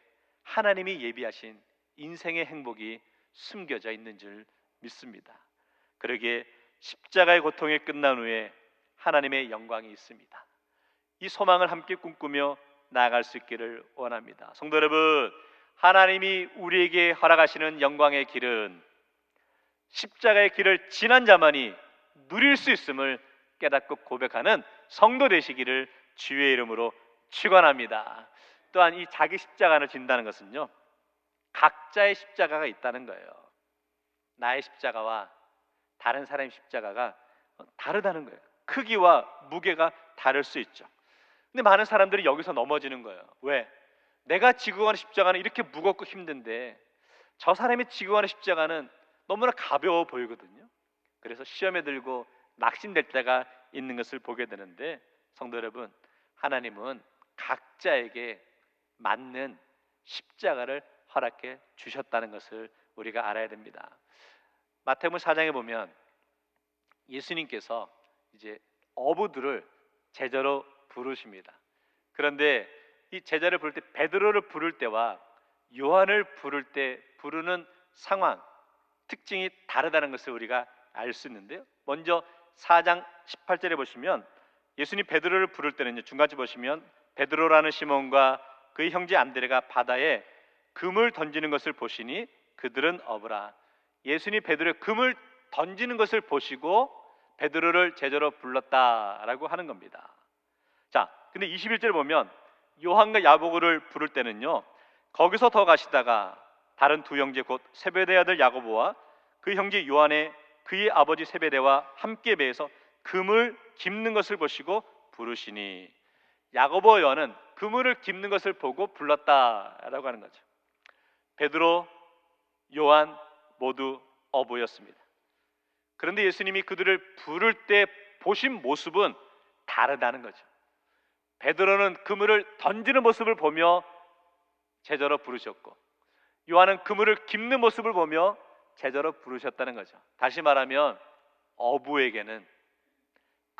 하나님이 예비하신 인생의 행복이 숨겨져 있는 줄 믿습니다. 그러기에 십자가의 고통이 끝난 후에 하나님의 영광이 있습니다. 이 소망을 함께 꿈꾸며 나아갈 수 있기를 원합니다. 성도 여러분, 하나님이 우리에게 허락하시는 영광의 길은 십자가의 길을 지난 자만이 누릴 수 있음을 깨닫고 고백하는 성도 되시기를 주의 이름으로 축원합니다. 또한 이 자기 십자가를 진다는 것은요, 각자의 십자가가 있다는 거예요. 나의 십자가와 다른 사람의 십자가가 다르다는 거예요. 크기와 무게가 다를 수 있죠. 근데 많은 사람들이 여기서 넘어지는 거예요. 왜? 내가 지고 가는 십자가는 이렇게 무겁고 힘든데 저 사람이 지고 가는 십자가는 너무나 가벼워 보이거든요. 그래서 시험에 들고 낙심될 때가 있는 것을 보게 되는데, 성도 여러분, 하나님은 각자에게 맞는 십자가를 허락해 주셨다는 것을 우리가 알아야 됩니다. 마태복음 4장에 보면 예수님께서 이제 어부들을 제자로 부르십니다. 그런데 이 제자를 부를 때 베드로를 부를 때와 요한을 부를 때 부르는 상황, 특징이 다르다는 것을 우리가 알 수 있는데요. 먼저 4장 18절에 보시면 예수님 베드로를 부를 때는요, 중간쯤 보시면 베드로라는 시몬과 그의 형제 안드레가 바다에 금을 던지는 것을 보시니 그들은 어부라. 예수님 베드로의 금을 던지는 것을 보시고 베드로를 제자로 불렀다라고 하는 겁니다. 자, 근데 21절 보면 요한과 야고보를 부를 때는요, 거기서 더 가시다가 다른 두 형제 곧 세베대의 아들 야고보와 그 형제 요한의 그의 아버지 세베대와 함께 배에서 그물 깁는 것을 보시고 부르시니, 야고보와 요한은 그물을 깁는 것을 보고 불렀다라고 하는 거죠. 베드로, 요한 모두 어부였습니다. 그런데 예수님이 그들을 부를 때 보신 모습은 다르다는 거죠. 베드로는 그물을 던지는 모습을 보며 제자로 부르셨고, 요한은 그물을 깁는 모습을 보며 제자로 부르셨다는 거죠. 다시 말하면 어부에게는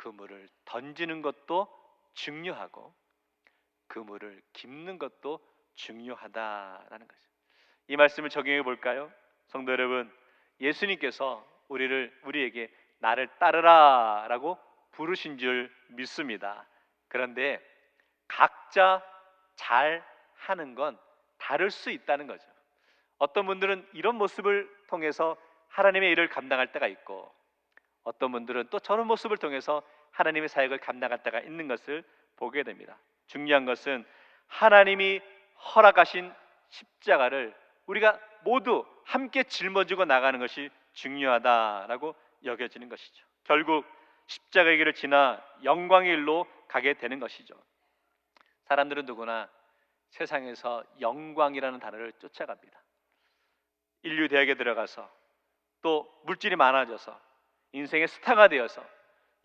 그물을 던지는 것도 중요하고 그물을 깁는 것도 중요하다라는 거죠. 이 말씀을 적용해 볼까요? 성도 여러분, 예수님께서 우리에게 나를 따르라라고 부르신 줄 믿습니다. 그런데 각자 잘 하는 건 다를 수 있다는 거죠. 어떤 분들은 이런 모습을 통해서 하나님의 일을 감당할 때가 있고, 어떤 분들은 또 저런 모습을 통해서 하나님의 사역을 감당할 때가 있는 것을 보게 됩니다. 중요한 것은 하나님이 허락하신 십자가를 우리가 모두 함께 짊어지고 나가는 것이 중요하다라고 여겨지는 것이죠. 결국 십자가의 길을 지나 영광의 일로 가게 되는 것이죠. 사람들은 누구나 세상에서 영광이라는 단어를 쫓아갑니다. 인류 대학에 들어가서 또 물질이 많아져서 인생의 스타가 되어서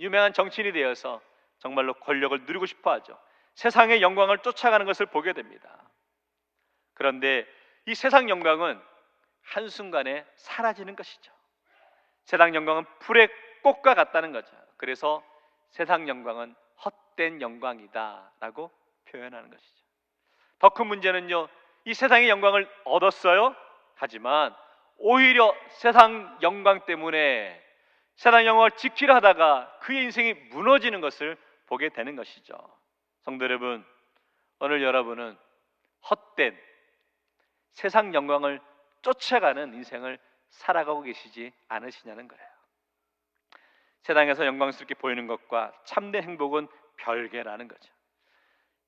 유명한 정치인이 되어서 정말로 권력을 누리고 싶어 하죠. 세상의 영광을 쫓아가는 것을 보게 됩니다. 그런데 이 세상 영광은 한순간에 사라지는 것이죠. 세상 영광은 풀의 꽃과 같다는 거죠. 그래서 세상 영광은 헛된 영광이다 라고 표현하는 것이죠. 더 큰 문제는요, 이 세상의 영광을 얻었어요. 하지만 오히려 세상 영광 때문에 세상 영광을 지키려 하다가 그의 인생이 무너지는 것을 보게 되는 것이죠. 성도 여러분, 오늘 여러분은 헛된 세상 영광을 쫓아가는 인생을 살아가고 계시지 않으시냐는 거예요. 세상에서 영광스럽게 보이는 것과 참된 행복은 별개라는 거죠.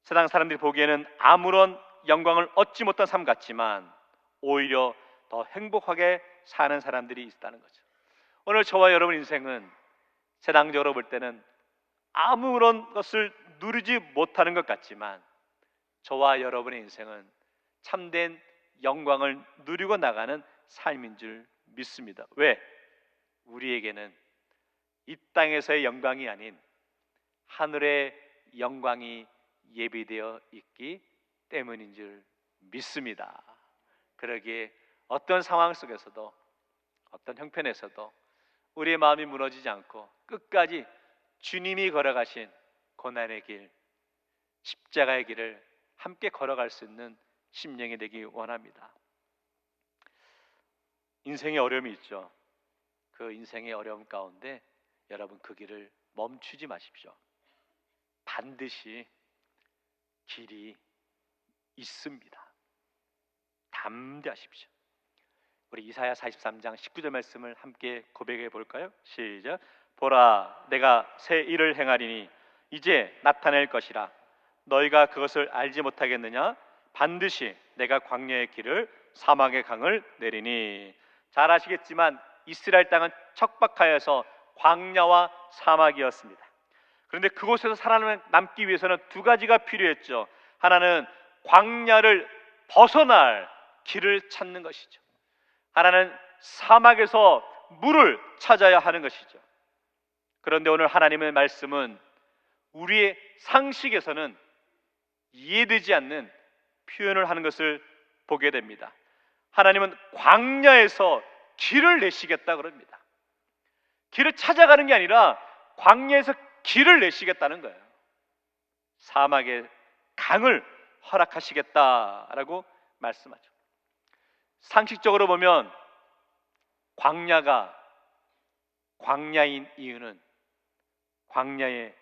세상 사람들이 보기에는 아무런 영광을 얻지 못한 삶 같지만 오히려 더 행복하게 사는 사람들이 있다는 거죠. 오늘 저와 여러분 인생은 세상적으로 볼 때는 아무런 것을 누리지 못하는 것 같지만 저와 여러분의 인생은 참된 영광을 누리고 나가는 삶인 줄 믿습니다. 왜? 우리에게는 이 땅에서의 영광이 아닌 하늘의 영광이 예비되어 있기 때문인 줄 믿습니다. 그러기에 어떤 상황 속에서도 어떤 형편에서도 우리의 마음이 무너지지 않고 끝까지 주님이 걸어가신 고난의 길, 십자가의 길을 함께 걸어갈 수 있는 심령이 되기 원합니다. 인생의 어려움이 있죠. 그 인생의 어려움 가운데 여러분 그 길을 멈추지 마십시오. 반드시 길이 있습니다. 담대하십시오. 우리 이사야 43장 19절 말씀을 함께 고백해 볼까요? 시작. 보라, 내가 새 일을 행하리니 이제 나타낼 것이라. 너희가 그것을 알지 못하겠느냐? 반드시 내가 광야의 길을 사막의 강을 내리니. 잘 아시겠지만 이스라엘 땅은 척박하여서 광야와 사막이었습니다. 그런데 그곳에서 살아남기 위해서는 두 가지가 필요했죠. 하나는 광야를 벗어날 길을 찾는 것이죠. 하나는 사막에서 물을 찾아야 하는 것이죠. 그런데 오늘 하나님의 말씀은 우리의 상식에서는 이해되지 않는 표현을 하는 것을 보게 됩니다. 하나님은 광야에서 길을 내시겠다 그럽니다. 길을 찾아가는 게 아니라 광야에서 길을 내시겠다는 거예요. 사막의 강을 허락하시겠다라고 말씀하죠. 상식적으로 보면 광야가 광야인 이유는 광야에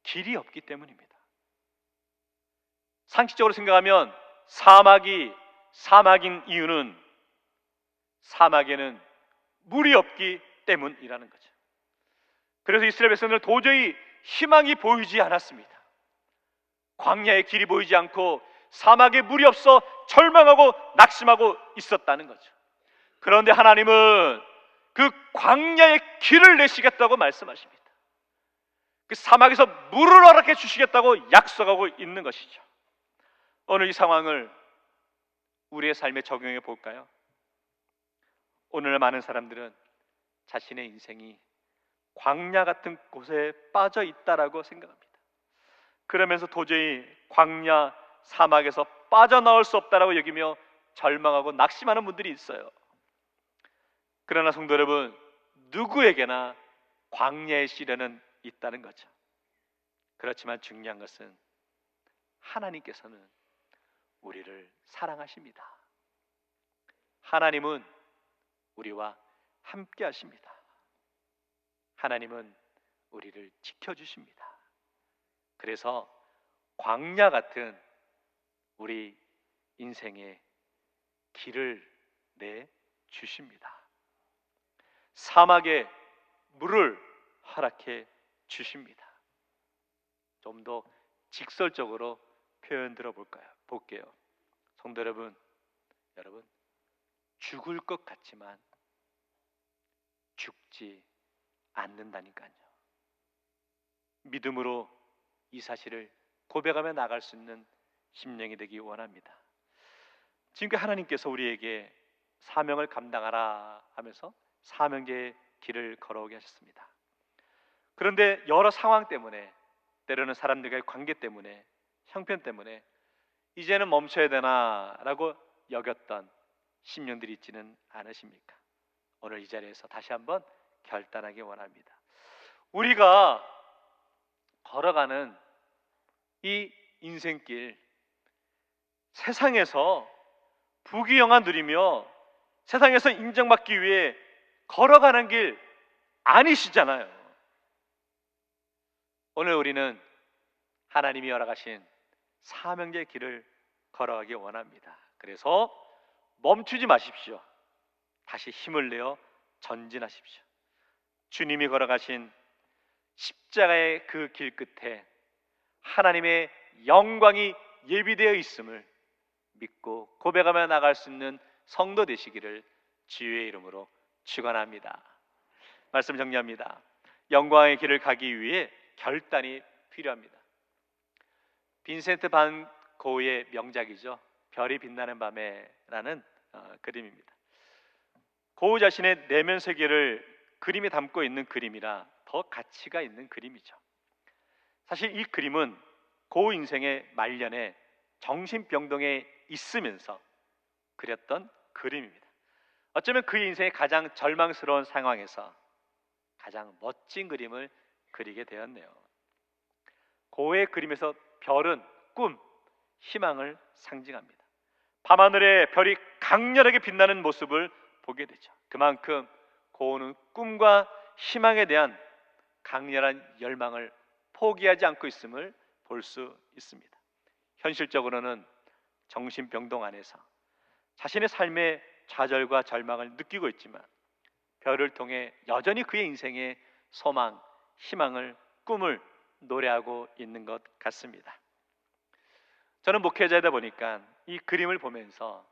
길이 없기 때문입니다. 상식적으로 생각하면 사막이 사막인 이유는 사막에는 물이 없기 때문이라는 거죠. 그래서 이스라엘 백성들은 도저히 희망이 보이지 않았습니다. 광야에 길이 보이지 않고 사막에 물이 없어 절망하고 낙심하고 있었다는 거죠. 그런데 하나님은 그 광야에 길을 내시겠다고 말씀하십니다. 그 사막에서 물을 허락해 주시겠다고 약속하고 있는 것이죠. 오늘 이 상황을 우리의 삶에 적용해 볼까요? 오늘 많은 사람들은 자신의 인생이 광야 같은 곳에 빠져 있다라고 생각합니다. 그러면서 도저히 광야 사막에서 빠져나올 수 없다라고 여기며 절망하고 낙심하는 분들이 있어요. 그러나 성도 여러분, 누구에게나 광야의 시련은 있다는 거죠. 그렇지만 중요한 것은 하나님께서는 우리를 사랑하십니다. 하나님은 우리와 함께 하십니다. 하나님은 우리를 지켜주십니다. 그래서 광야 같은 우리 인생의 길을 내주십니다. 사막에 물을 허락해 주십니다. 좀 더 직설적으로 표현 볼게요. 성도 여러분, 죽을 것 같지만 죽지 않는다니까요. 믿음으로 이 사실을 고백하며 나갈 수 있는 심령이 되기 원합니다. 지금까지 하나님께서 우리에게 사명을 감당하라 하면서 사명제의 길을 걸어오게 하셨습니다. 그런데 여러 상황 때문에, 때로는 사람들과의 관계 때문에, 형편 때문에 이제는 멈춰야 되나라고 여겼던 심령들이 있지는 않으십니까? 오늘 이 자리에서 다시 한번 결단하기 원합니다. 우리가 걸어가는 이 인생길, 세상에서 부귀영화 누리며 세상에서 인정받기 위해 걸어가는 길 아니시잖아요. 오늘 우리는 하나님이 허락하신 사명제의 길을 걸어가기 원합니다. 그래서 멈추지 마십시오. 다시 힘을 내어 전진하십시오. 주님이 걸어가신 십자가의 그 길 끝에 하나님의 영광이 예비되어 있음을 믿고 고백하며 나갈 수 있는 성도 되시기를 주의 이름으로 축원합니다. 말씀 정리합니다. 영광의 길을 가기 위해 결단이 필요합니다. 빈센트 반 고흐의 명작이죠. 별이 빛나는 밤에라는 그림입니다. 고흐 자신의 내면 세계를 그림에 담고 있는 그림이라 더 가치가 있는 그림이죠. 사실 이 그림은 고흐 인생의 말년에 정신병동에 있으면서 그렸던 그림입니다. 어쩌면 그의 인생의 가장 절망스러운 상황에서 가장 멋진 그림을 그리게 되었네요. 고흐의 그림에서 별은 꿈, 희망을 상징합니다. 밤하늘에 별이 강렬하게 빛나는 모습을 보게 되죠. 그만큼 고흐는 꿈과 희망에 대한 강렬한 열망을 포기하지 않고 있음을 볼 수 있습니다. 현실적으로는 정신병동 안에서 자신의 삶의 좌절과 절망을 느끼고 있지만 별을 통해 여전히 그의 인생의 소망, 희망을, 꿈을 노래하고 있는 것 같습니다. 저는 목회자이다 보니까 이 그림을 보면서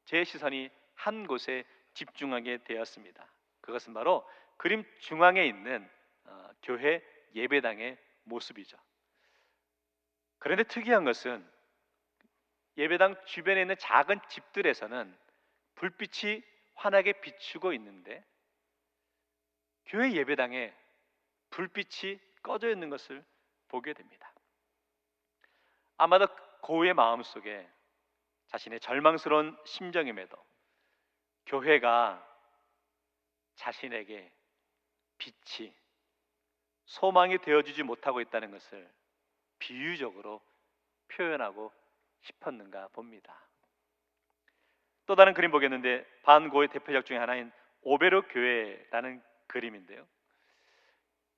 제 시선이 한 곳에 집중하게 되었습니다. 그것은 바로 그림 중앙에 있는 교회 예배당의 모습이죠. 그런데 특이한 것은 예배당 주변에 있는 작은 집들에서는 불빛이 환하게 비추고 있는데 교회 예배당에 불빛이 꺼져 있는 것을 보게 됩니다. 아마도 고흐의 마음속에 자신의 절망스러운 심정임에도 교회가 자신에게 빛이, 소망이 되어주지 못하고 있다는 것을 비유적으로 표현하고 싶었는가 봅니다. 또 다른 그림 보겠는데 반 고흐의 대표작 중에 하나인 오베르 교회라는 그림인데요.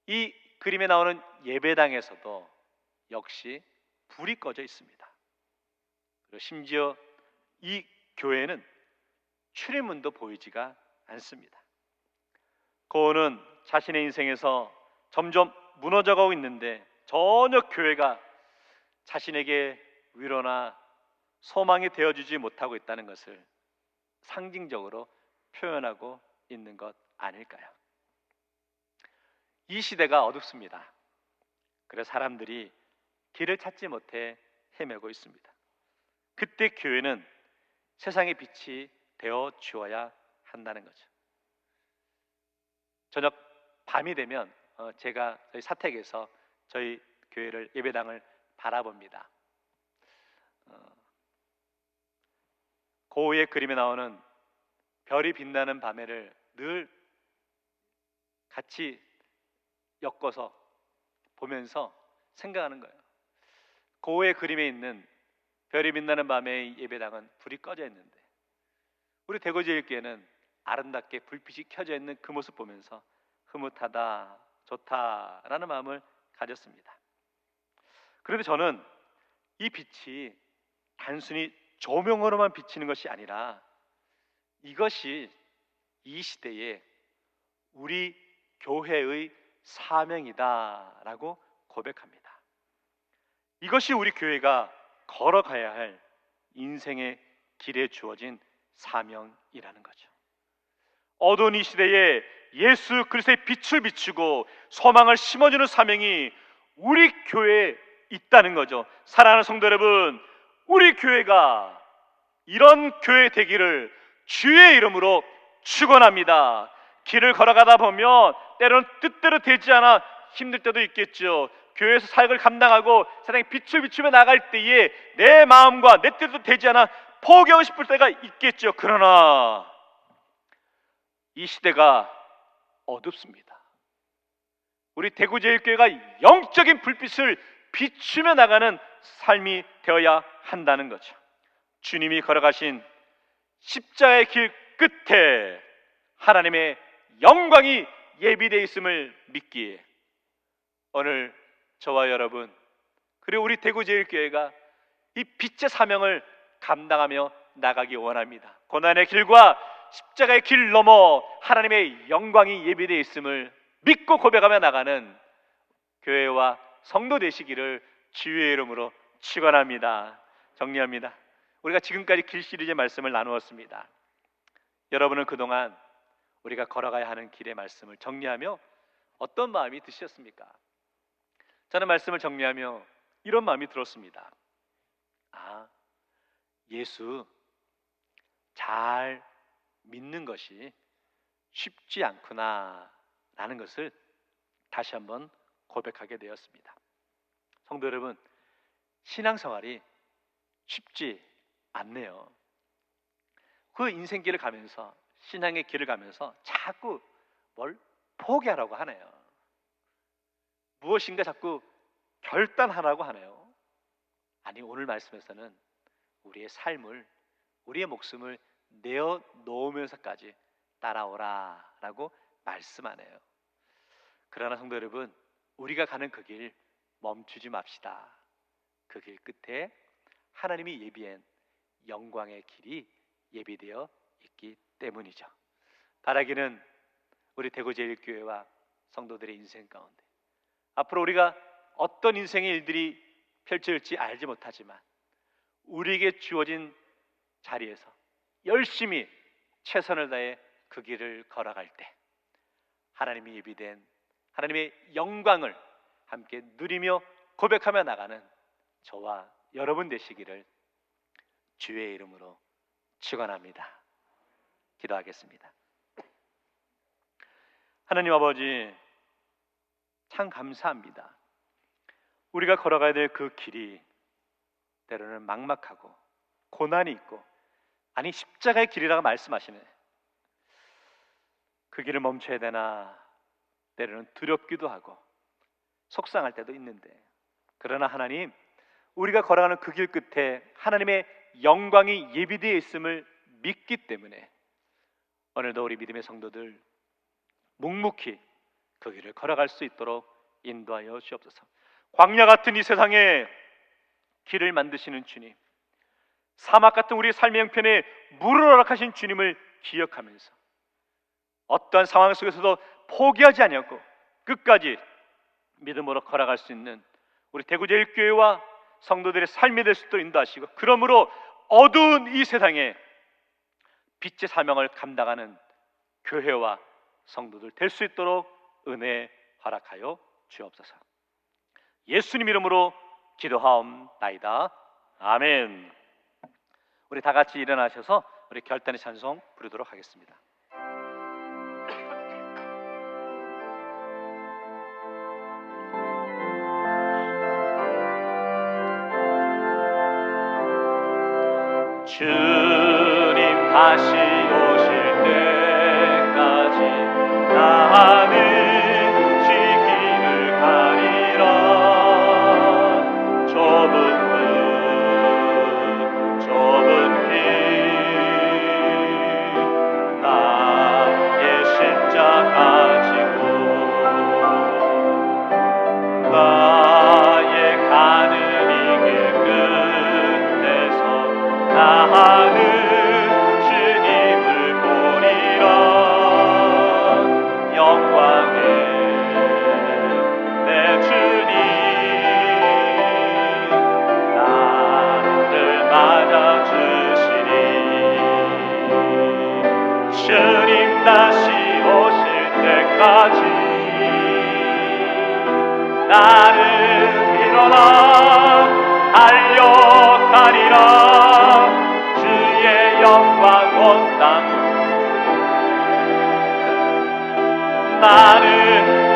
이 그림에 나오는 예배당에서도 역시 불이 꺼져 있습니다. 그리고 심지어 이 교회는 출입문도 보이지가 않습니다. 고흐는 자신의 인생에서 점점 무너져가고 있는데 전혀 교회가 자신에게 위로나 소망이 되어주지 못하고 있다는 것을 상징적으로 표현하고 있는 것 아닐까요? 이 시대가 어둡습니다. 그래서 사람들이 길을 찾지 못해 헤매고 있습니다. 그때 교회는 세상의 빛이 되어 주어야 한다는 거죠. 저녁 밤이 되면 제가 저희 사택에서 저희 교회를 예배당을 바라봅니다. 고흐의 그림에 나오는 별이 빛나는 밤에를 늘 같이 엮어서 보면서 생각하는 거예요. 고의 그림에 있는 별이 빛나는 밤의 예배당은 불이 꺼져 있는데 우리 대구제일교회는 아름답게 불빛이 켜져 있는 그 모습 보면서 흐뭇하다, 좋다라는 마음을 가졌습니다. 그런데 저는 이 빛이 단순히 조명으로만 비치는 것이 아니라 이것이 이 시대에 우리 교회의 사명이다라고 고백합니다. 이것이 우리 교회가 걸어가야 할 인생의 길에 주어진 사명이라는 거죠. 어두운 이 시대에 예수 그리스도의 빛을 비추고 소망을 심어주는 사명이 우리 교회에 있다는 거죠. 사랑하는 성도 여러분, 우리 교회가 이런 교회 되기를 주의 이름으로 축원합니다. 길을 걸어가다 보면 때로는 뜻대로 되지 않아 힘들 때도 있겠죠. 교회에서 사역을 감당하고 세상에 빛을 비추며 나갈 때에 내 마음과 내 뜻도 되지 않아 포기하고 싶을 때가 있겠죠. 그러나 이 시대가 어둡습니다. 우리 대구제일교회가 영적인 불빛을 비추며 나가는 삶이 되어야 한다는 거죠. 주님이 걸어가신 십자가의 길 끝에 하나님의 영광이 예비되어 있음을 믿기에 오늘 저와 여러분 그리고 우리 대구제일교회가 이 빛의 사명을 감당하며 나가기 원합니다. 고난의 길과 십자가의 길 넘어 하나님의 영광이 예비되어 있음을 믿고 고백하며 나가는 교회와 성도 되시기를 주의 이름으로 축원합니다. 정리합니다. 우리가 지금까지 길 시리즈의 말씀을 나누었습니다. 여러분은 그동안 우리가 걸어가야 하는 길의 말씀을 정리하며 어떤 마음이 드셨습니까? 저는 말씀을 정리하며 이런 마음이 들었습니다. 예수 잘 믿는 것이 쉽지 않구나라는 것을 다시 한번 고백하게 되었습니다. 성도 여러분, 신앙생활이 쉽지 않네요. 그 인생길을 가면서 신앙의 길을 가면서 자꾸 뭘 포기하라고 하네요. 무엇인가 자꾸 결단하라고 하네요. 아니, 오늘 말씀에서는 우리의 삶을, 우리의 목숨을 내어 놓으면서까지 따라오라라고 말씀하네요. 그러나 성도 여러분, 우리가 가는 그 길 멈추지 맙시다. 그 길 끝에 하나님이 예비한 영광의 길이 예비되어 있기 때문이죠. 바라기는 우리 대구제일교회와 성도들의 인생 가운데 앞으로 우리가 어떤 인생의 일들이 펼쳐질지 알지 못하지만 우리에게 주어진 자리에서 열심히 최선을 다해 그 길을 걸어갈 때 하나님이 예비된 하나님의 영광을 함께 누리며 고백하며 나가는 저와 여러분 되시기를 주의 이름으로 축원합니다. 기도하겠습니다. 하나님 아버지, 참 감사합니다. 우리가 걸어가야 될 그 길이 때로는 막막하고 고난이 있고, 아니 십자가의 길이라고 말씀하시네. 그 길을 멈춰야 되나 때로는 두렵기도 하고 속상할 때도 있는데, 그러나 하나님, 우리가 걸어가는 그 길 끝에 하나님의 영광이 예비되어 있음을 믿기 때문에 오늘도 우리 믿음의 성도들 묵묵히 그 길을 걸어갈 수 있도록 인도하여 주옵소서. 광야 같은 이 세상에 길을 만드시는 주님, 사막 같은 우리 삶의 형편에 물을 허락하신 주님을 기억하면서 어떠한 상황 속에서도 포기하지 아니하고 끝까지 믿음으로 걸어갈 수 있는 우리 대구제일교회와 성도들의 삶이 될 수 있도록 인도하시고, 그러므로 어두운 이 세상에 빛의 사명을 감당하는 교회와 성도들 될 수 있도록 은혜 허락하여 주옵소서. 예수님 이름으로 기도하옵나이다. 아멘. 우리 다 같이 일어나셔서 우리 결단의 찬송 부르도록 하겠습니다. 주님 다시 오실 때까지 나는 지기를 가리라. 다시 오실 때까지 나는 일어나 달려가리라. 주의 영광 온 땅 나는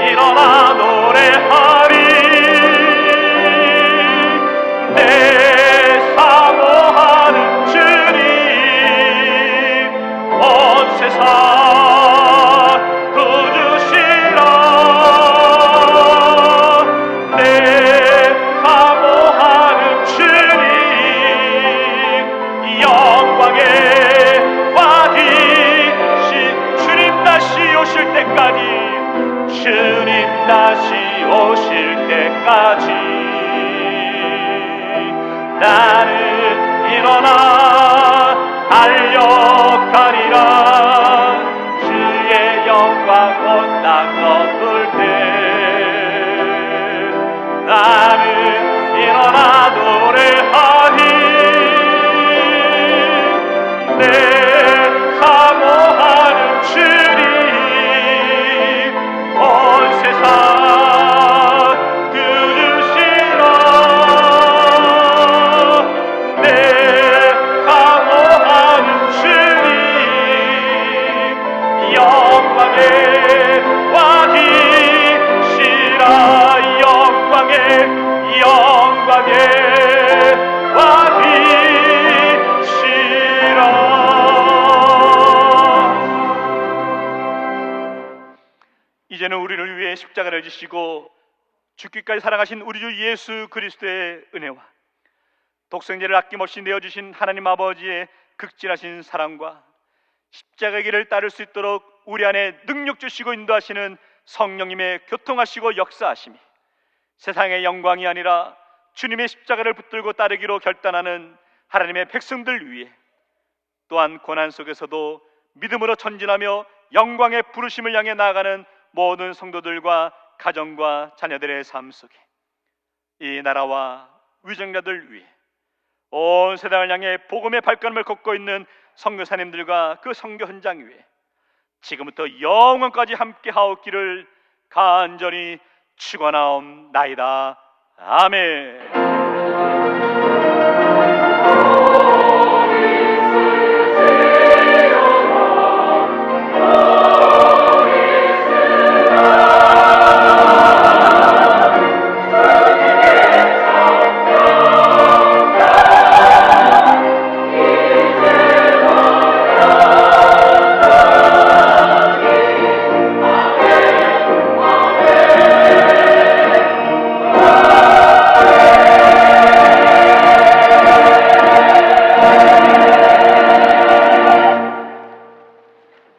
일어나 노래하리. 내 사모하는 주님 온 세상 구주시라. 내 사모하는 주님 영광의 왕이신 주님 다시 오실 때까지 주님 다시 오실 때까지 나는 일어나 달려가리라. 주의 영광 온 땅 덮을 때 나는 일어나 노래하리. 내 사모하는 주님 온 세상 구주시라. 내 사모하는 주님 영광의 왕이시라. 영광의 왕이시라. 이제는 우리를 위해 십자가를 지시고 죽기까지 사랑하신 우리 주 예수 그리스도의 은혜와 독생자를 아낌없이 내어주신 하나님 아버지의 극진하신 사랑과 십자가의 길을 따를 수 있도록 우리 안에 능력 주시고 인도하시는 성령님의 교통하시고 역사하심이 세상의 영광이 아니라 주님의 십자가를 붙들고 따르기로 결단하는 하나님의 백성들 위해 또한 고난 속에서도 믿음으로 전진하며 영광의 부르심을 향해 나아가는 모든 성도들과 가정과 자녀들의 삶 속에 이 나라와 위정자들 위해 온 세상을 향해 복음의 발걸음을 걷고 있는 선교사님들과 그 선교 현장 위에 지금부터 영원까지 함께 하옵기를 간절히 축원하옵나이다. 아멘.